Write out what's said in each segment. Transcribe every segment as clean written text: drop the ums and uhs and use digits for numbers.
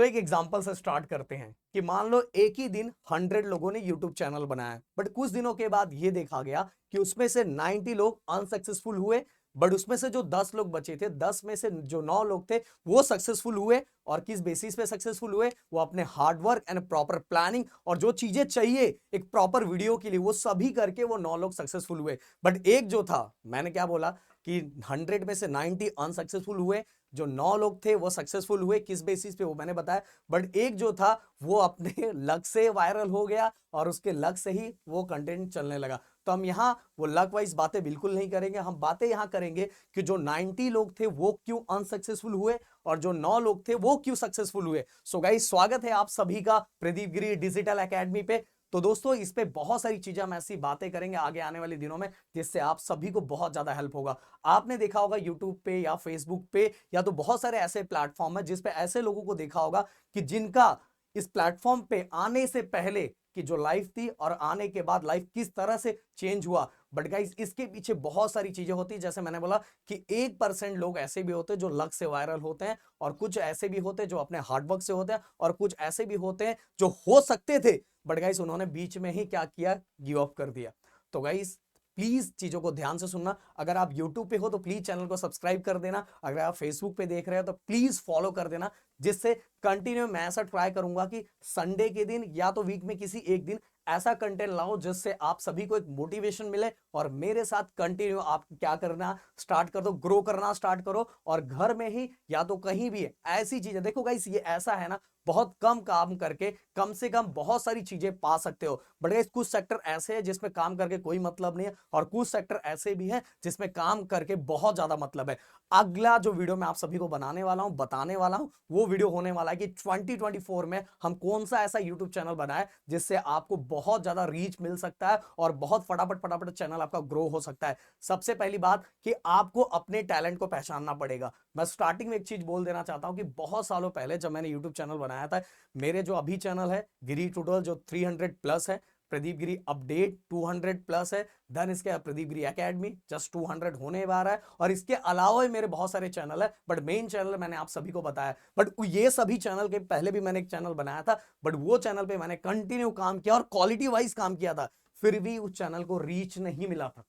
एक एग्जांपल से स्टार्ट करते हैं कि मान लो एक ही दिन 100 लोगों ने यूट्यूब चैनल बनाया, बट कुछ दिनों के बाद ये देखा गया कि उसमें से 90 लोग अनसक्सेसफुल हुए। बट उसमें से जो 10 लोग बचे थे, 10 में से जो 9 लोग थे वो सक्सेसफुल हुए। और किस बेसिस पे सक्सेसफुल हुए? वो अपने hard work and proper planning और जो चीजें चाहिए एक प्रॉपर वीडियो के लिए, वो सभी करके वो 9 लोग सक्सेसफुल हुए। बट एक जो था, मैंने क्या बोला कि 100 में से 90 अनसक्सेसफुल हुए, जो 9 लोग थे वो सक्सेसफुल हुए। किस बेसिस पे? वो मैंने बताया। बट एक जो था वो अपने लक से वायरल हो गया और उसके लक से ही वो कंटेंट चलने लगा। तो हम यहाँ वो लक वाइज बातें बिल्कुल नहीं करेंगे, हम बातें यहाँ करेंगे कि जो 90 लोग थे वो क्यों अनसक्सेसफुल हुए और जो 9 लोग थे वो क्यों सक्सेसफुल हुए। सो गाइस, स्वागत है आप सभी का प्रदीप गिरी डिजिटल एकेडमी पे। तो दोस्तों, इस पे बहुत सारी चीजें हम ऐसी बातें करेंगे आगे आने वाले दिनों में, जिससे आप सभी को बहुत ज्यादा हेल्प होगा। आपने देखा होगा यूट्यूब पे या फेसबुक पे या तो बहुत सारे ऐसे प्लेटफॉर्म है जिस पे ऐसे लोगों को देखा होगा कि जिनका इस प्लेटफॉर्म पे आने से पहले की जो लाइफ थी और आने के बाद लाइफ किस तरह से चेंज हुआ। बट गाइस, इसके पीछे बहुत सारी चीजें होती है। जैसे मैंने बोला कि 1% लोग ऐसे भी होते हैं जो लक से वायरल होते हैं, और कुछ ऐसे भी होते हैं जो अपने हार्डवर्क से होते हैं, और कुछ ऐसे भी होते हैं जो हो सकते थे बट गाइस उन्होंने बीच में ही क्या किया, गिव अप कर दिया। तो गाइस, प्लीज चीजों को ध्यान से सुनना। अगर आप यूट्यूब पे हो तो प्लीज चैनल को सब्सक्राइब कर देना। अगर आप फेसबुक पे देख रहे हो तो प्लीज फॉलो कर देना, जिससे कंटिन्यू मैं ऐसा ट्राई करूंगा कि संडे के दिन या तो वीक में किसी एक दिन ऐसा कंटेंट लाओ जिससे आप सभी को एक मोटिवेशन मिले और मेरे साथ कंटिन्यू आप क्या करना स्टार्ट कर दो, ग्रो करना स्टार्ट करो। और घर में ही या तो कहीं भी ऐसी चीजें देखो गाइस, ये ऐसा है ना, बहुत कम काम करके कम से कम बहुत सारी चीजें पा सकते हो। बट गाइस, कुछ सेक्टर ऐसे हैं जिसमें काम करके कोई मतलब नहीं है, और कुछ सेक्टर ऐसे भी हैं जिसमें काम करके बहुत ज्यादा मतलब है। अगला जो वीडियो मैं आप सभी को बनाने वाला हूं, बताने वाला हूं, वो वीडियो होने वाला है कि 2024 में हम कौन सा ऐसा यूट्यूब चैनल बनाए जिससे आपको बहुत ज्यादा रीच मिल सकता है और बहुत फटाफट फटाफट चैनल आपका ग्रो हो सकता है। सबसे पहली बात कि आपको अपने टैलेंट को पहचानना पड़ेगा। मैं स्टार्टिंग में एक चीज बोल देना चाहता हूं कि बहुत सालों पहले जब मैंने यूट्यूब चैनल बनाया था, मेरे जो अभी चैनल है गिरी ट्यूटोरियल जो 300 प्लस है, प्रदीप गिरी अपडेट 200 प्लस है, देन इसके बाद प्रदीप गिरी एकेडमी जस्ट 200 होने वाला है, और इसके अलावा भी मेरे बहुत सारे चैनल है। बट मेन चैनल मैंने आप सभी को बताया। बट ये सभी चैनल के पहले भी मैंने एक चैनल बनाया था, बट वो चैनल पे मैंने कंटिन्यू काम किया और क्वालिटी वाइज काम किया था, फिर भी उस चैनल को रीच नहीं मिला था।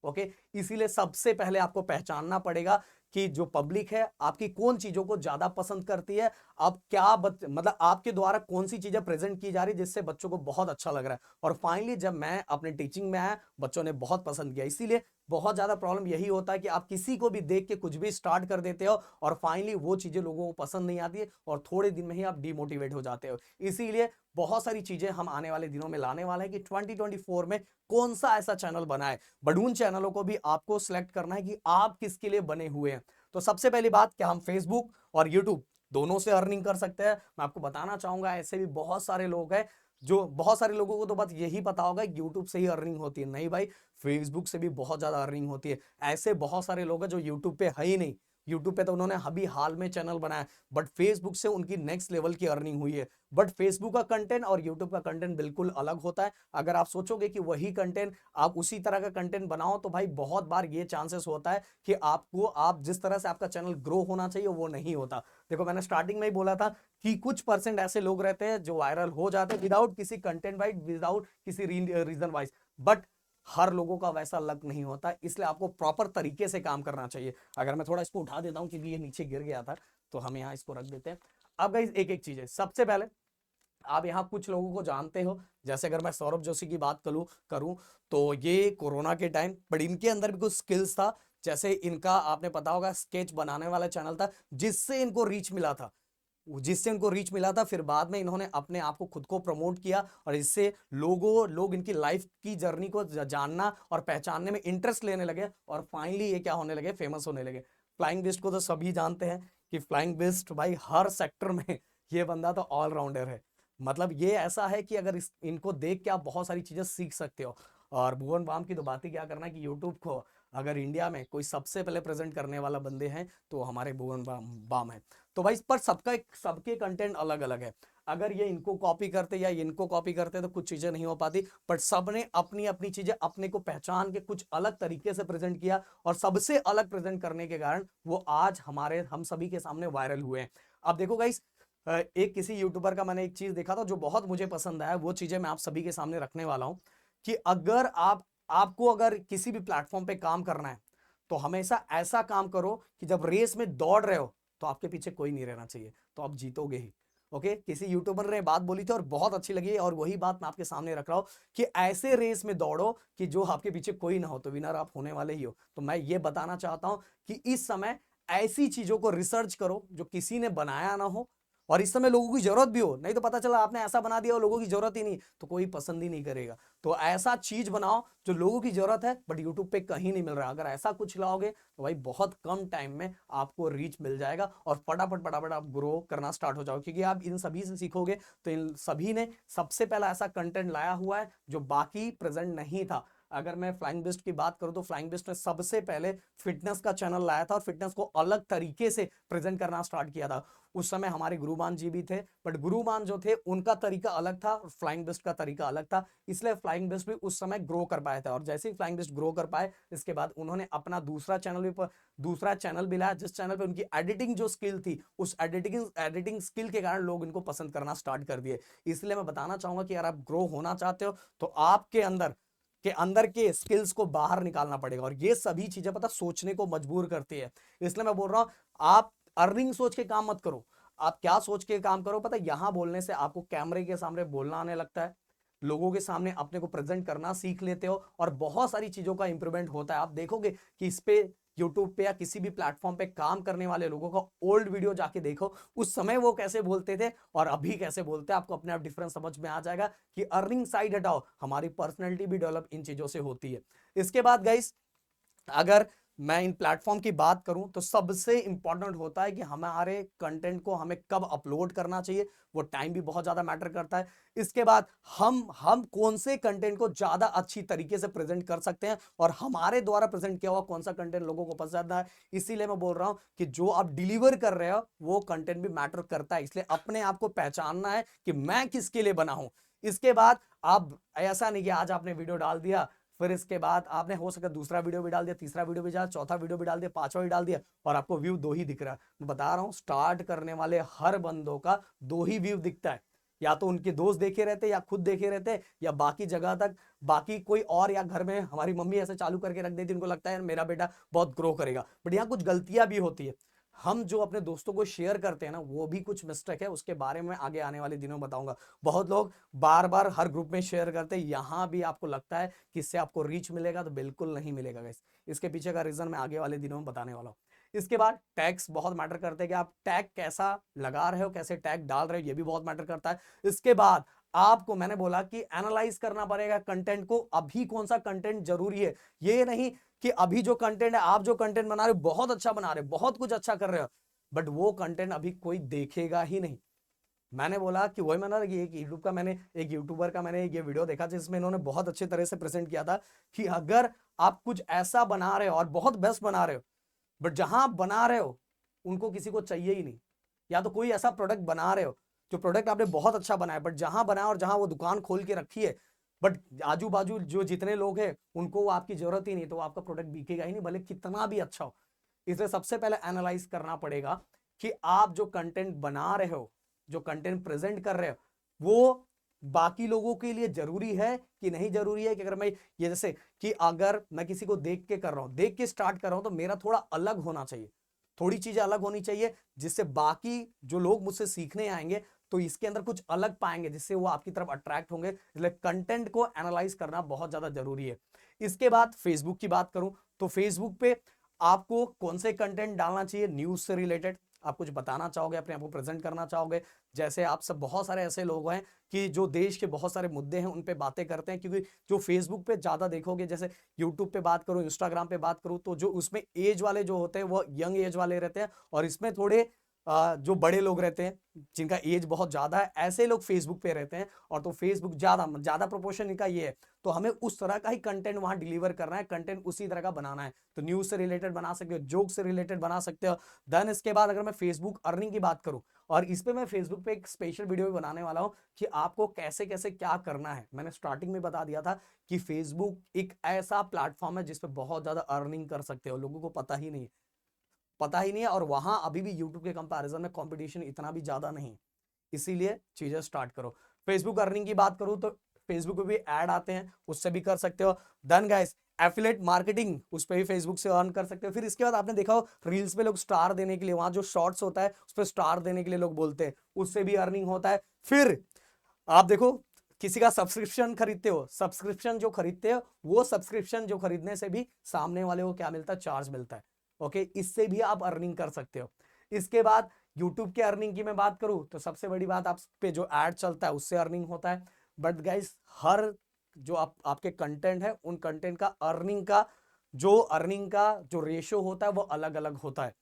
ओके, इसीलिए सबसे पहले आपको पहचानना पड़ेगा कि जो पब्लिक है आपकी कौन चीजों को ज्यादा पसंद करती है, आप क्या मतलब आपके द्वारा कौन सी चीजें प्रेजेंट की जा रही है जिससे बच्चों को बहुत अच्छा लग रहा है। और फाइनली जब मैं अपने टीचिंग में आया, बच्चों ने बहुत पसंद किया। इसीलिए बहुत ज्यादा प्रॉब्लम यही होता है कि आप किसी को भी देख के कुछ भी स्टार्ट कर देते हो और फाइनली वो चीजें लोगों को पसंद नहीं आती है और थोड़े दिन में ही आप डिमोटिवेट हो जाते हो। इसीलिए बहुत सारी चीजें हम आने वाले दिनों में लाने वाले हैं कि 2024 में कौन सा ऐसा चैनल बनाए। बट उन चैनलों को भी आपको सिलेक्ट करना है कि आप किसके लिए बने हुए हैं। तो सबसे पहली बात, क्या हम फेसबुक और यूट्यूब दोनों से अर्निंग कर सकते हैं? मैं आपको बताना चाहूंगा, ऐसे भी बहुत सारे लोग हैं जो, बहुत सारे लोगों को तो बस यही पता होगा यूट्यूब से ही अर्निंग होती है। नहीं भाई, फेसबुक से भी बहुत ज्यादा अर्निंग होती है। ऐसे बहुत सारे लोग हैं जो यूट्यूब पे है ही नहीं। यूट्यूब पे तो उन्होंने अभी हाल में चैनल बनाया, बट फेसबुक से उनकी नेक्स्ट लेवल की अर्निंग हुई है। बट फेसबुक का कंटेंट और यूट्यूब का कंटेंट बिल्कुल अलग होता है। अगर आप सोचोगे कि वही कंटेंट आप उसी तरह का कंटेंट बनाओ, तो भाई बहुत बार ये चांसेस होता है कि आपको, आप जिस तरह से आपका चैनल ग्रो होना चाहिए वो नहीं होता। देखो, मैंने स्टार्टिंग में ही बोला था कि कुछ परसेंट ऐसे लोग रहते हैं जो वायरल हो जाते हैं विदाउट किसी कंटेंट वाइज, विदाउट किसी रीजन वाइज। बट हर लोगों का वैसा लक नहीं होता, इसलिए आपको प्रॉपर तरीके से काम करना चाहिए। अगर मैं थोड़ा इसको उठा देता हूं क्योंकि ये नीचे गिर गया था, तो हम यहाँ इसको रख देते हैं। अब गाइस, एक एक चीज है। सबसे पहले, आप यहाँ कुछ लोगों को जानते हो, जैसे अगर मैं सौरभ जोशी की बात करूं करूं तो ये कोरोना के टाइम, बट इनके अंदर भी कुछ स्किल्स था। जैसे इनका आपने पता होगा स्केच बनाने वाला चैनल था, जिससे इनको रीच मिला था, फिर बाद में इन्होंने अपने आप को खुद को प्रमोट किया और इससे लोग इनकी लाइफ की जर्नी को जानना और पहचानने में इंटरेस्ट लेने लगे, और फाइनली ये क्या होने लगे, फेमस होने लगे। फ्लाइंग बिस्ट को तो सभी जानते हैं कि फ्लाइंग बिस्ट भाई हर सेक्टर में ये बंदा तो ऑलराउंडर है। मतलब ये ऐसा है कि अगर इनको देख के आप बहुत सारी चीजें सीख सकते हो। और भुवन बाम की तो बात ही क्या करना है कि यूट्यूब को अगर इंडिया में कोई सबसे पहले प्रेजेंट करने वाला बंदे हैं तो हमारे भुवन बाम है। तो भाई, पर सबके कंटेंट अलग अलग है। अगर ये इनको कॉपी करते या इनको कॉपी करते तो कुछ चीजें नहीं हो पाती। बट सबने अपनी अपनी चीजें अपने को पहचान के कुछ अलग तरीके से प्रेजेंट किया, और सबसे अलग प्रेजेंट करने के कारण वो आज हम सभी के सामने वायरल हुए हैं। अब देखो गाइस, एक किसी यूट्यूबर का मैंने एक चीज देखा था जो बहुत मुझे पसंद आया, वो चीजें मैं आप सभी के सामने रखने वाला हूं कि अगर आपको अगर किसी भी प्लेटफॉर्म पे काम करना है तो हमेशा ऐसा काम करो कि जब रेस में दौड़ रहे हो तो आपके पीछे कोई नहीं रहना चाहिए, तो आप जीतोगे ही। ओके, किसी यूट्यूबर ने बात बोली थी और बहुत अच्छी लगी, और वही बात मैं आपके सामने रख रहा हूं कि ऐसे रेस में दौड़ो कि जो आपके पीछे कोई ना हो, तो विनर आप होने वाले ही हो। तो मैं ये बताना चाहता हूं कि इस समय ऐसी चीजों को रिसर्च करो जो किसी ने बनाया ना हो, और इस समय लोगों की जरूरत भी हो, नहीं तो पता चला आपने ऐसा बना दिया और लोगों की जरूरत ही नहीं, तो कोई पसंद ही नहीं करेगा। तो ऐसा चीज बनाओ जो लोगों की जरूरत है बट यूट्यूब पे कहीं नहीं मिल रहा। अगर ऐसा कुछ लाओगे तो भाई बहुत कम टाइम में आपको रीच मिल जाएगा और फटाफट फटाफट आप ग्रो करना स्टार्ट हो जाओगे, क्योंकि आप इन सभी से सीखोगे। तो इन सभी ने सबसे पहला ऐसा कंटेंट लाया हुआ है जो बाकी प्रेजेंट नहीं था। अगर मैं फ्लाइंग बिस्ट की बात करूं तो फ्लाइंग बिस्ट ने सबसे पहले फिटनेस का चैनल लाया था और फिटनेस को अलग तरीके से प्रेजेंट करना स्टार्ट किया था। उस समय हमारे गुरुमान जी भी थे, बट गुरुमान जो थे उनका तरीका अलग था और फ्लाइंग बिस्ट का तरीका अलग था, इसलिए फ्लाइंग बिस्ट भी उस समय ग्रो कर पाए थे। और जैसे ही फ्लाइंग बिस्ट ग्रो कर पाए, इसके बाद उन्होंने अपना दूसरा चैनल भी लाया, जिस चैनल पे उनकी एडिटिंग जो स्किल थी, उस एडिटिंग स्किल के कारण लोग इनको पसंद करना स्टार्ट कर दिए। इसलिए मैं बताना चाहूंगा कि अगर आप ग्रो होना चाहते हो तो आपके अंदर के स्किल्स को बाहर निकालना पड़ेगा, और ये सभी चीजें पता सोचने को मजबूर करती है। इसलिए मैं बोल रहा हूं, आप अर्निंग सोच के काम मत करो, आप क्या सोच के काम करो पता, यहां बोलने से आपको कैमरे के सामने बोलना आने लगता है, लोगों के सामने अपने को प्रेजेंट करना सीख लेते हो, और बहुत सारी चीजों का इंप्रूवमेंट होता है। आप देखोगे कि इस पे यूट्यूब पे या किसी भी प्लेटफॉर्म पे काम करने वाले लोगों का ओल्ड वीडियो जाके देखो, उस समय वो कैसे बोलते थे और अभी कैसे बोलते हैं, आपको अपने आप डिफरेंस समझ में आ जाएगा कि अर्निंग साइड हटाओ, हमारी पर्सनैलिटी भी डेवलप इन चीजों से होती है। इसके बाद गाइस, अगर मैं इन प्लेटफॉर्म की बात करूं तो सबसे इंपॉर्टेंट होता है कि हमारे कंटेंट को हमें कब अपलोड करना चाहिए, वो टाइम भी बहुत ज्यादा मैटर करता है। इसके बाद हम कौन से कंटेंट को ज्यादा अच्छी तरीके से प्रेजेंट कर सकते हैं और हमारे द्वारा प्रेजेंट किया हुआ कौन सा कंटेंट लोगों को पसंद है। इसीलिए मैं बोल रहा हूं कि जो आप डिलीवर कर रहे हो वो कंटेंट भी मैटर करता है, इसलिए अपने आप को पहचानना है कि मैं किसके लिए बना हूं। इसके बाद आप ऐसा नहीं कि आज आपने वीडियो डाल दिया, फिर इसके बाद आपने हो सके दूसरा वीडियो भी डाल दिया, तीसरा वीडियो भी डाल, चौथा वीडियो भी डाल दिया, पांचवा भी डाल दिया, और आपको व्यू दो ही दिख रहा है। मैं बता रहा हूं, स्टार्ट करने वाले हर बंदों का दो ही व्यू दिखता है, या तो उनके दोस्त देखे रहते या खुद देखे रहते, या बाकी जगह तक बाकी कोई और, या घर में हमारी मम्मी ऐसे चालू करके रख देती, उनको लगता है मेरा बेटा बहुत ग्रो करेगा। बट यहाँ कुछ गलतियां भी होती है, हम जो अपने दोस्तों को शेयर करते हैं ना, वो भी कुछ मिस्टेक है, उसके बारे में आगे आने वाले दिनों में बताऊंगा। बहुत लोग बार बार हर ग्रुप में शेयर करते हैं, यहां भी आपको लगता है कि इससे आपको रीच मिलेगा, तो बिल्कुल नहीं मिलेगा गाइस। इसके पीछे का रीजन मैं आगे वाले दिनों में बताने वाला हूं। इसके बाद टैग्स बहुत मैटर करते हैं कि आप टैग कैसा लगा रहे हो, कैसे टैग डाल रहे हो, ये भी बहुत मैटर करता है। इसके बाद आपको मैंने बोला कि एनालाइज करना पड़ेगा कंटेंट को, अभी कौन सा कंटेंट जरूरी है। ये नहीं कि अभी जो कंटेंट है, आप जो कंटेंट बना रहे हो बहुत अच्छा बना रहे हो, बहुत कुछ अच्छा कर रहे हो, बट वो कंटेंट अभी कोई देखेगा ही नहीं। मैंने बोला कि वही मैंने एक यूट्यूबर का मैंने ये वीडियो देखा जिसमें इन्होंने बहुत अच्छे तरह से प्रेजेंट किया था कि अगर आप कुछ ऐसा बना रहे हो और बहुत बेस्ट बना रहे हो, बट जहां आप बना रहे हो उनको किसी को चाहिए ही नहीं, या तो कोई ऐसा प्रोडक्ट बना रहे हो जो प्रोडक्ट आपने बहुत अच्छा बनाया, बट जहां बनाया और जहां वो दुकान खोल के रखी है, बट आजू बाजू जो जितने लोग हैं उनको वो आपकी जरूरत ही नहीं, तो आपका प्रोडक्ट बिकेगा ही नहीं, भले कितना भी अच्छा हो। इसलिए सबसे पहले एनालाइज करना पड़ेगा कि आप जो कंटेंट बना रहे हो, जो कंटेंट प्रेजेंट कर रहे हो, वो बाकी लोगों के लिए जरूरी है कि नहीं जरूरी है। कि अगर मैं ये जैसे कि अगर मैं किसी को देख के कर रहा हूं, देख के स्टार्ट कर रहा हूं, तो मेरा थोड़ा अलग होना चाहिए, थोड़ी चीजें अलग होनी चाहिए, जिससे बाकी जो लोग मुझसे सीखने आएंगे तो इसके अंदर कुछ अलग पाएंगे, जिससे वो आपकी तरफ अट्रैक्ट होंगे। इसलिए कंटेंट को एनालाइज करना बहुत ज्यादा जरूरी है। इसके बाद फेसबुक की बात करूं तो फेसबुक पे आपको कौन से कंटेंट डालना चाहिए, न्यूज से रिलेटेड आप कुछ बताना चाहोगे, अपने आप को प्रेजेंट करना चाहोगे। जैसे आप सब बहुत सारे ऐसे लोग हैं कि जो देश के बहुत सारे मुद्दे हैं उन पे बातें करते हैं, क्योंकि जो फेसबुक पे ज्यादा देखोगे, जैसे यूट्यूब पे बात करूं, इंस्टाग्राम पे बात करूं, तो जो उसमें एज वाले जो होते हैं वो यंग एज वाले रहते हैं, और इसमें थोड़े जो बड़े लोग रहते हैं जिनका एज बहुत ज्यादा है, ऐसे लोग फेसबुक पे रहते हैं। और तो फेसबुक ज्यादा ज्यादा प्रोपोर्शन इनका ये है, तो हमें उस तरह का ही कंटेंट वहां डिलीवर करना है, कंटेंट उसी तरह का बनाना है। तो न्यूज से रिलेटेड बना सकते हो, जोक से रिलेटेड बना सकते हो। देन इसके बाद अगर मैं फेसबुक अर्निंग की बात करूं, और इस पे मैं फेसबुक पे एक स्पेशल वीडियो भी बनाने वाला हूं कि आपको कैसे कैसे क्या करना है। मैंने स्टार्टिंग में बता दिया था कि फेसबुक एक ऐसा प्लेटफॉर्म है जिसपे बहुत ज्यादा अर्निंग कर सकते हो, लोगों को पता ही नहीं है, और वहां अभी भी यूट्यूब के कंपैरिजन में कंपटीशन इतना भी ज्यादा नहीं। इसीलिए चीजें स्टार्ट करो। फेसबुक अर्निंग की बात करूं तो फेसबुक पे भी ऐड आते हैं, उससे भी कर सकते हो। देन गाइस एफिलेट मार्केटिंग, उस पर भी फेसबुक से अर्न कर सकते हो। फिर इसके बाद आपने देखा हो रील्स पे लोग स्टार देने के लिए, वहां जो शॉर्ट्स होता है उस पर स्टार देने के लिए लोग बोलते हैं, उससे भी अर्निंग होता है। फिर आप देखो किसी का सब्सक्रिप्शन खरीदते हो, सब्सक्रिप्शन जो खरीदते हो वो सब्सक्रिप्शन जो खरीदने से भी सामने वाले को क्या मिलता है, चार्ज मिलता है। ओके, इससे भी आप अर्निंग कर सकते हो। इसके बाद यूट्यूब के अर्निंग की मैं बात करूं तो सबसे बड़ी बात, आप पे जो एड चलता है उससे अर्निंग होता है। बट गाइस हर जो आपके कंटेंट है उन कंटेंट का अर्निंग का जो रेशियो होता है वो अलग अलग होता है।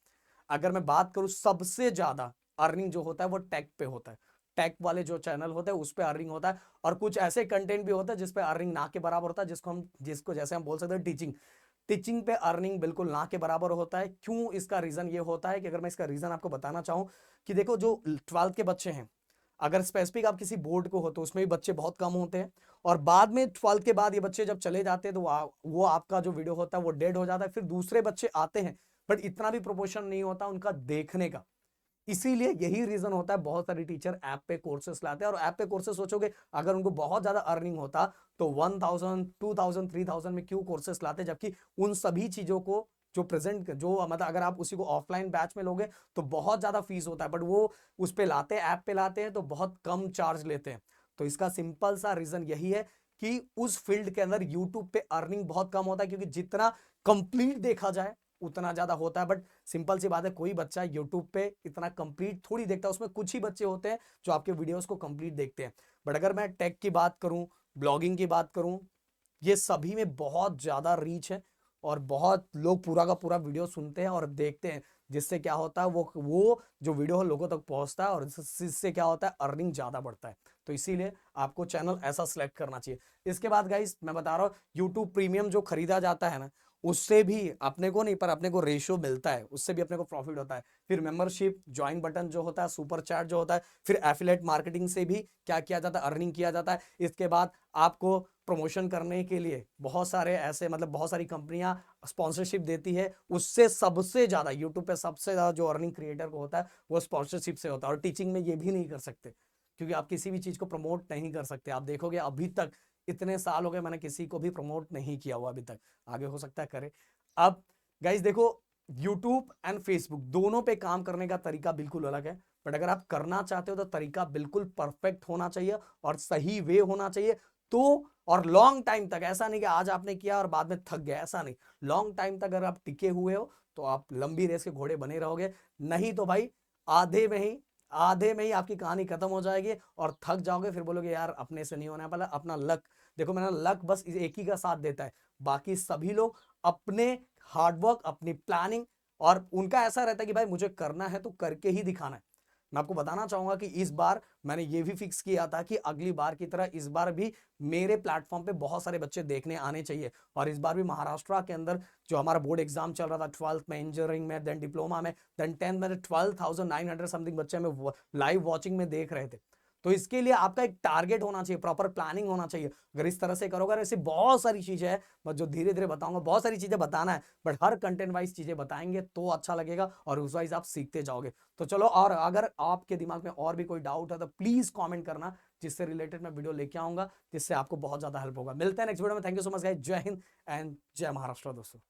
अगर मैं बात करूं सबसे ज्यादा अर्निंग जो होता है वो टेक पे होता है। टेक वाले जो चैनल होते हैं उस पे अर्निंग होता है, और कुछ ऐसे कंटेंट भी होता है जिस पे अर्निंग ना के बराबर होता है, जिसको जैसे हम बोल सकते हैं टीचिंग। टीचिंग पे अर्निंग बिल्कुल ना के बराबर होता है। क्यों? इसका रीजन ये होता है कि अगर मैं इसका रीजन आपको बताना चाहूं कि देखो जो 12th के बच्चे हैं, अगर स्पेसिफिक आप किसी बोर्ड को हो तो उसमें भी बच्चे बहुत कम होते हैं, और बाद में 12th के बाद ये बच्चे जब चले जाते हैं तो वो आपका जो वीडियो होता है वो डेड हो जाता है। फिर दूसरे बच्चे आते हैं, बट इतना भी प्रोपोर्शन नहीं होता उनका देखने का। इसीलिए यही रीजन होता है बहुत सारे टीचर ऐप पे कोर्सेस लाते हैं, और ऐप पे कोर्सेस सोचोगे अगर उनको बहुत ज्यादा अर्निंग होता तो 1000 2000 3000 में क्यों कोर्सेस लाते, जबकि उन सभी चीजों को जो प्रेजेंट जो मतलब अगर आप उसी को ऑफलाइन बैच में लोगे तो बहुत ज्यादा फीस होता है, बट वो उस पे लाते हैं, ऐप पे लाते हैं तो बहुत कम चार्ज लेते हैं। तो इसका सिंपल सा रीजन यही है कि उस फील्ड के अंदर यूट्यूब पे अर्निंग बहुत कम होता है, क्योंकि जितना कंप्लीट देखा जाए उतना ज्यादा होता है। बट सिंपल सी बात है, कोई बच्चा यूट्यूब पे इतना कंप्लीट थोड़ी देखता है, उसमें कुछ ही बच्चे होते हैं जो आपके वीडियोस को कंप्लीट देखते हैं। बट अगर मैं टेक की बात करूं, ब्लॉगिंग की बात करूं, ये सभी में बहुत ज्यादा रीच है, और बहुत लोग पूरा का पूरा वीडियो सुनते हैं और देखते हैं, जिससे क्या होता है वो जो वीडियो है लोगों तक पहुंचता है, और इससे क्या होता है, अर्निंग ज्यादा बढ़ता है। तो इसीलिए आपको चैनल ऐसा सिलेक्ट करना चाहिए। इसके बाद गाइस मैं बता रहा हूं, यूट्यूब प्रीमियम जो खरीदा जाता है ना, उससे भी अपने को नहीं पर अपने को रेशियो मिलता है, उससे भी अपने को प्रॉफिट होता है। फिर मेंबरशिप, ज्वाइन बटन जो होता है, सुपर चैट जो होता है, फिर एफिलेट मार्केटिंग से भी क्या किया जाता है, अर्निंग किया जाता है। इसके बाद आपको प्रमोशन करने के लिए बहुत सारे ऐसे मतलब बहुत सारी कंपनियां स्पॉन्सरशिप देती है, उससे सबसे ज्यादा यूट्यूब पे सबसे ज्यादा जो अर्निंग क्रिएटर को होता है वो स्पॉन्सरशिप से होता है। और टीचिंग में ये भी नहीं कर सकते, क्योंकि आप किसी भी चीज को प्रमोट नहीं कर सकते। आप देखोगे अभी तक इतने साल हो गए मैंने किसी को भी प्रमोट नहीं किया हुआ अभी तक, आगे हो सकता है करे। अब गाइज देखो, यूट्यूब एंड फेसबुक दोनों पे काम करने का तरीका बिल्कुल अलग है, बट अगर आप करना चाहते हो तो तरीका बिल्कुल परफेक्ट होना चाहिए और सही वे होना चाहिए। तो और लॉन्ग टाइम तक, ऐसा नहीं कि आज आपने किया और बाद में थक गए, ऐसा नहीं। लॉन्ग टाइम तक अगर आप टिके हुए हो तो आप लंबी रेस के घोड़े बने रहोगे। नहीं तो भाई आधे में ही आपकी कहानी खत्म हो जाएगी और थक जाओगे, फिर बोलोगे यार अपने से नहीं होना है। पहले अपना लक देखो, मेरा लक बस एक ही का साथ देता है, बाकी सभी लोग अपने हार्डवर्क, अपनी प्लानिंग, और उनका ऐसा रहता है कि भाई मुझे करना है तो करके ही दिखाना है। मैं आपको बताना चाहूंगा कि इस बार मैंने ये भी फिक्स किया था कि अगली बार की तरह इस बार भी मेरे प्लेटफॉर्म पे बहुत सारे बच्चे देखने आने चाहिए। और इस बार भी महाराष्ट्र के अंदर जो हमारा बोर्ड एग्जाम चल रहा था 12th में, इंजीनियरिंग में, देन डिप्लोमा में, देन 10th में, 12,900 समथिंग बच्चे हमें लाइव वॉचिंग में देख रहे थे। तो इसके लिए आपका एक टारगेट होना चाहिए, प्रॉपर प्लानिंग होना चाहिए। अगर इस तरह से करोगे, ऐसी बहुत सारी चीजें हैं मैं जो धीरे धीरे बताऊंगा, बहुत सारी चीजें बताना है, बट हर कंटेंट वाइज चीजें बताएंगे तो अच्छा लगेगा और उस वाइज आप सीखते जाओगे। तो चलो, और अगर आपके दिमाग में और भी कोई डाउट है तो प्लीज कॉमेंट करना, जिससे रिलेटेड मैं वीडियो लेके आऊंगा, जिससे आपको बहुत ज्यादा हेल्प होगा। मिलते हैं नेक्स्ट वीडियो में। Thank you so much guys, जय हिंद एंड जय महाराष्ट्र दोस्तों।